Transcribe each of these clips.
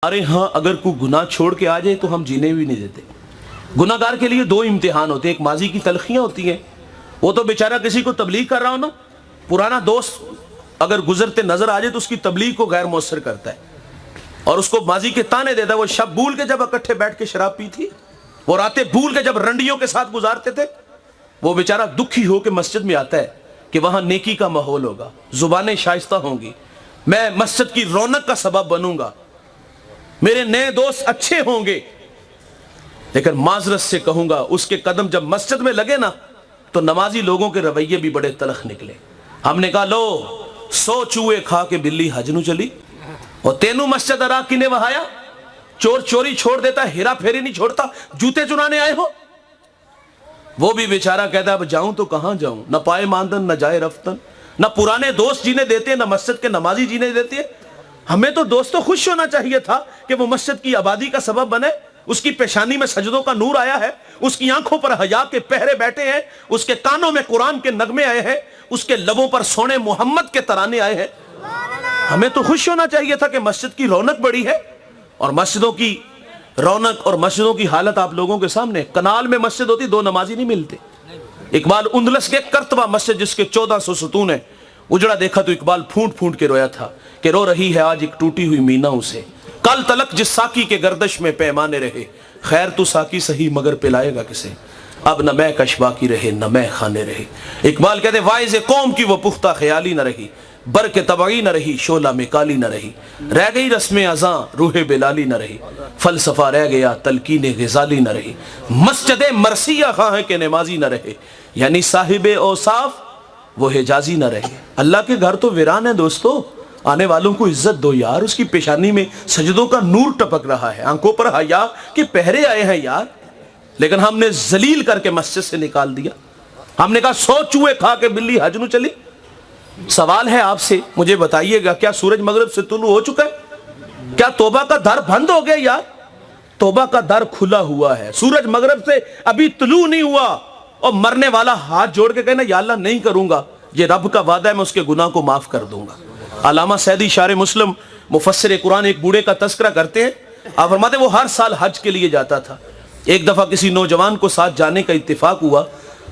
हमारे यहाँ अगर कोई गुनाह छोड़ के आ जाए तो हम जीने भी नहीं देते। गुनाहगार के लिए दो इम्तिहान होते हैं, एक माजी की तलखियाँ होती हैं, वो तो बेचारा किसी को तबलीग कर रहा हो ना, पुराना दोस्त अगर गुजरते नजर आ जाए तो उसकी तबलीग को गैर मौसर करता है और उसको माजी के ताने देता है। वो शब भूल के जब इकट्ठे बैठ के शराब पी थी, वो रातें भूल के जब रंडियों के साथ गुजारते थे, वो बेचारा दुखी हो के मस्जिद में आता है कि वहां नेकी का माहौल होगा, जुबानें शाइस्ता होंगी, मैं मस्जिद की रौनक का सबब बनूंगा, मेरे नए दोस्त अच्छे होंगे। लेकिन माजरत से कहूंगा उसके कदम जब मस्जिद में लगे ना तो नमाजी लोगों के रवैये भी बड़े तलख निकले। हमने कहा लो 100 चूहे खा के बिल्ली हज नू चली और तेनू मस्जिद अरा किने वहाया, चोर चोरी छोड़ देता, हेरा फेरी नहीं छोड़ता, जूते चुराने आए हो। वो भी बेचारा कहता अब जाऊं तो कहां जाऊं, न पाए मानदन न जाए रफ्तन, न पुराने दोस्त जीने देते न मस्जिद के नमाजी जीने देते हैं। हमें तो दोस्तों खुश होना चाहिए था कि वो मस्जिद की आबादी का सबब बने, उसकी पेशानी में सजदों का नूर आया है, उसकी आंखों पर हया के पहरे बैठे हैं, उसके कानों में कुरान के नगमे आए हैं, उसके लबों पर सोने मोहम्मद के तराने आए हैं। हमें तो खुश होना चाहिए था कि मस्जिद की रौनक बढ़ी है। और मस्जिदों की रौनक और मस्जिदों की हालत आप लोगों के सामने। कनाल में मस्जिद होती, दो नमाजी नहीं मिलते। इकबाल उंदलस के करतबा मस्जिद जिसके 1400 सतून है, उजड़ा देखा तो इकबाल फूंट फूंट के रोया था कि रो रही है आज एक टूटी हुई मीना उसे, कल तलक जिस साकी के गर्दश में पैमाने रहे, खैर तू साकी सही मगर पिलाएगा किसे, अब न मैं कशबा की रहे न मैं खाने रहे। इकबाल कहते वाइज कौम की वो पुख्ता ख्याली न रही, बर के तबाही न रही, शोला में काली न रही, रह गई रस्म अज़ां रूहे बेलाली न रही, फलसफा रह गया तलकीन ग़ज़ाली न रही, मस्जिद मरसिया खां के नमाजी न रहे, यानी साहिबे औसाफ वो हिजाजी न रहे। अल्लाह के घर तो वीरान है दोस्तों, आने वालों को इज्जत दो यार। उसकी पेशानी में सजदों का नूर टपक रहा है, आंखों पर हया के पहरे आए हैं यार, लेकिन हमने जलील करके मस्जिद से निकाल दिया। हमने कहा 100 चूहे खा के बिल्ली हज नू चली। सवाल है आपसे, मुझे बताइएगा, क्या सूरज मगरिब से तुलू हो चुका है? क्या तौबा का दर बंद हो गया यार? तौबा का दर खुला हुआ है, सूरज मगरिब से अभी तुलू नहीं हुआ और मरने वाला हाथ जोड़ के कहना या अल्लाह नहीं करूंगा, ये रब का वादा है, मैं उसके गुनाह को माफ कर दूंगा। अल्लामा सैदी शार मुस्लिम मुफस्सिर कुरान एक बूढ़े का तस्करा करते हैं। आप फरमाते वो हर साल हज के लिए जाता था। एक दफा किसी नौजवान को साथ जाने का इत्तेफाक हुआ।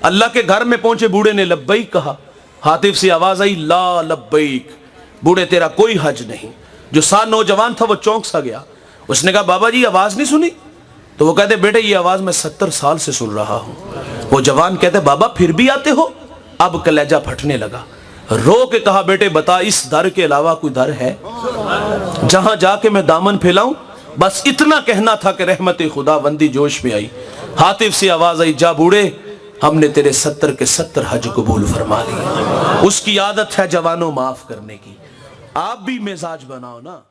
अल्लाह के घर में पहुंचे बूढ़े ने लब्बैक कहा, हातिफ से आवाज आई ला लब्बैक, बूढ़े तेरा कोई हज नहीं। जो साथ नौजवान था वो चौंक सा गया। उसने कहा बाबा जी आवाज नहीं सुनी? तो वो कहते बेटे ये आवाज मैं 70 साल से सुन रहा हूं। वो जवान कहते बाबा फिर भी आते हो? अब कलेजा फटने लगा, रो के कहा बेटे बता इस दर के अलावा कोई दर है जहां जाके मैं दामन फैलाऊं? बस इतना कहना था कि रहमत खुदाबंदी जोश में आई। हातिफ से आवाज आई जा बूढ़े, हमने तेरे 70 के 70 हज कबूल फरमा लिए। उसकी आदत है जवानों माफ करने की, आप भी मिजाज बनाओ ना।